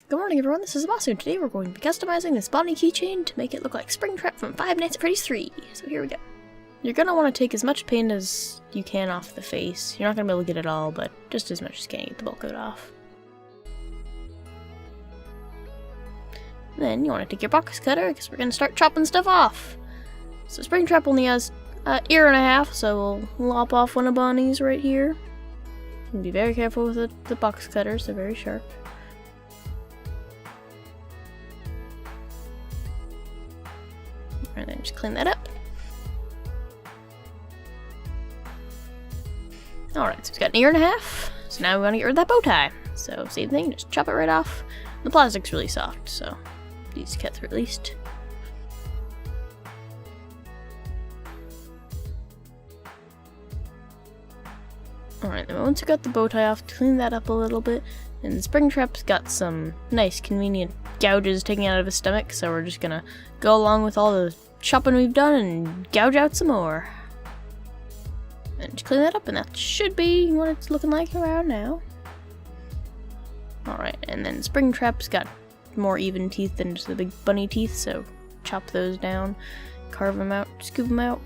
Good morning everyone, this is Basu, and today we're going to be customizing this body keychain to make it look like Springtrap from Five Nights at Freddy's 3. So here we go. You're going to want to take as much paint as you can off the face. You're not going to be able to get it all, but just as much as you can get the bulk of it off. Then you want to take your box cutter, because we're going to start chopping stuff off. So Springtrap only has an ear and a half, so we'll lop off one of Bonnie's right here. And be very careful with the box cutters, they're very sharp. And then just clean that up. Alright, so we've got an ear and a half. So now we want to get rid of that bow tie. So same thing, just chop it right off. The plastic's really soft, so easy to cut through at least. Alright, then once we got the bow tie off, clean that up a little bit. And Springtrap's got some nice convenient gouges taken out of his stomach, so we're just gonna go along with all the chopping we've done and gouge out some more. And just clean that up, and that should be what it's looking like around now. Alright, and then Springtrap's got more even teeth than just the big bunny teeth, so chop those down, carve them out, scoop them out.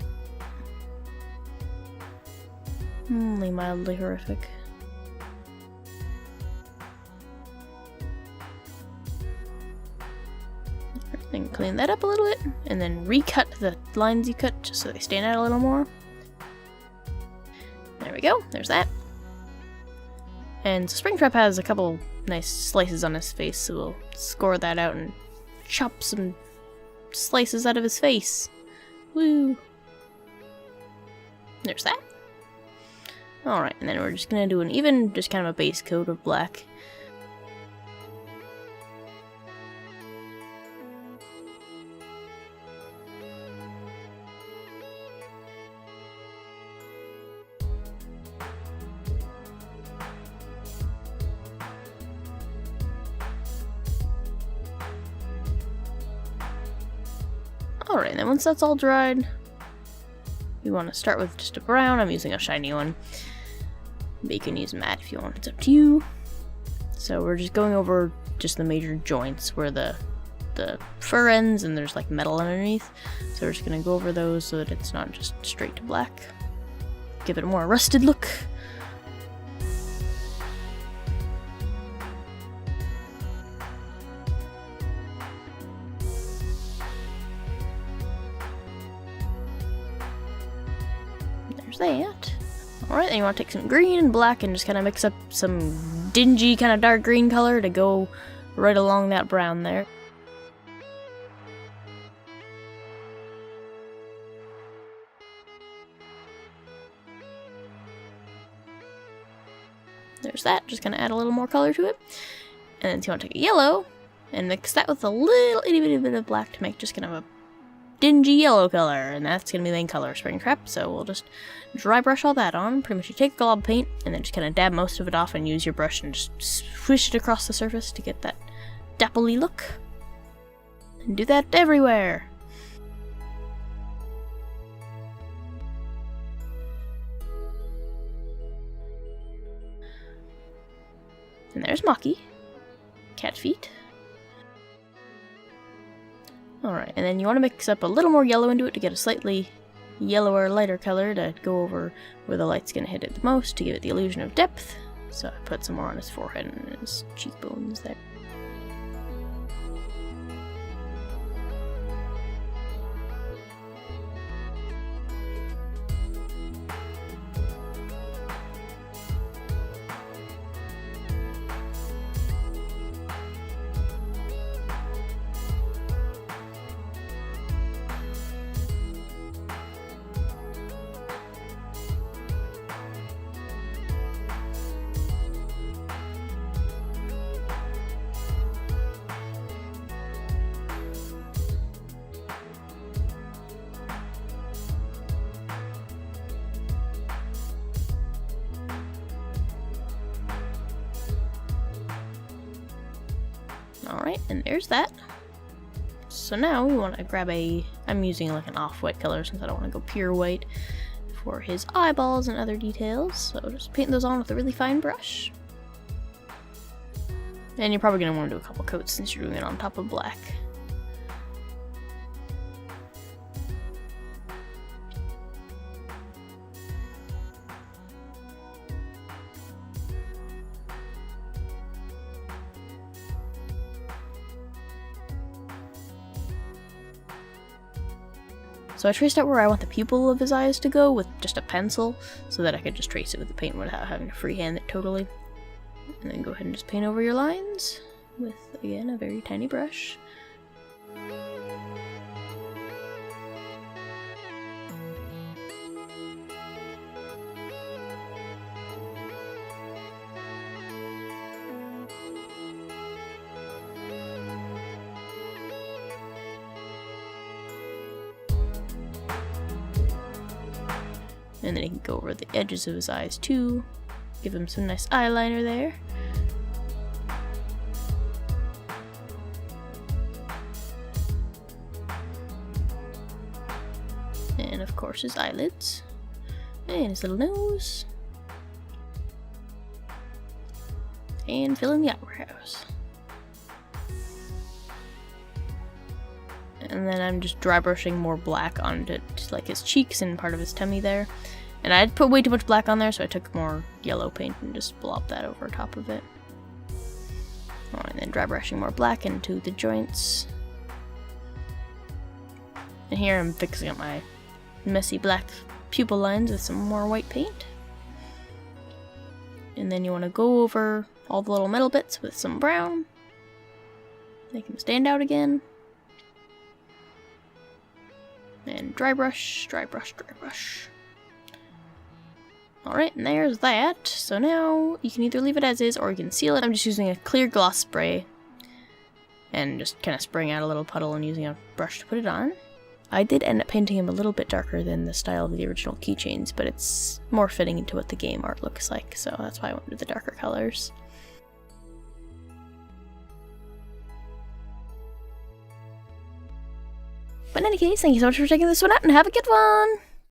Only mildly horrific. Then clean that up a little bit, and then recut the lines you cut just so they stand out a little more. There we go, there's that. And so Springtrap has a couple nice slices on his face, so we'll score that out and chop some slices out of his face. Woo! There's that. Alright, and then we're just gonna do an even, just kind of a base coat of black. Alright, then once that's all dried, we want to start with just a brown. I'm using a shiny one. But you can use matte if you want, it's up to you. So we're just going over just the major joints where the fur ends and there's like metal underneath. So we're just going to go over those so that it's not just straight to black. Give it a more rusted look. There's that. Alright, then you want to take some green and black and just kind of mix up some dingy kind of dark green color to go right along that brown there. There's that, just kind of add a little more color to it. And then you want to take a yellow and mix that with a little itty bitty bit of black to make just kind of a dingy yellow color, and that's gonna be the main color of Springtrap. So we'll just dry brush all that on. Pretty much you take a glob of paint and then just kind of dab most of it off and use your brush and just swish it across the surface to get that dappley look. And do that everywhere. And there's Maki. Cat feet. Alright, and then you want to mix up a little more yellow into it to get a slightly yellower, lighter color to go over where the light's going to hit it the most to give it the illusion of depth. So I put some more on his forehead and his cheekbones there. Alright, and there's that. So now we want to grab I'm using like an off-white color since I don't want to go pure white for his eyeballs and other details. So just paint those on with a really fine brush. And you're probably going to want to do a couple coats since you're doing it on top of black. So I traced out where I want the pupil of his eyes to go with just a pencil, so that I could just trace it with the paint without having to freehand it totally. And then go ahead and just paint over your lines with, again, a very tiny brush. And then you can go over the edges of his eyes too. Give him some nice eyeliner there. And of course his eyelids. And his little nose. And fill in the eyebrows. And then I'm just dry brushing more black onto like his cheeks and part of his tummy there. And I'd put way too much black on there, so I took more yellow paint and just blobbed that over top of it. Oh, and then dry brushing more black into the joints. And here I'm fixing up my messy black pupil lines with some more white paint. And then you want to go over all the little metal bits with some brown. Make them stand out again. And dry brush, dry brush, dry brush. Alright, and there's that. So now you can either leave it as is or you can seal it. I'm just using a clear gloss spray and just kind of spraying out a little puddle and using a brush to put it on. I did end up painting him a little bit darker than the style of the original keychains, but it's more fitting into what the game art looks like, so that's why I went with the darker colors. But in any case, thank you so much for checking this one out and have a good one!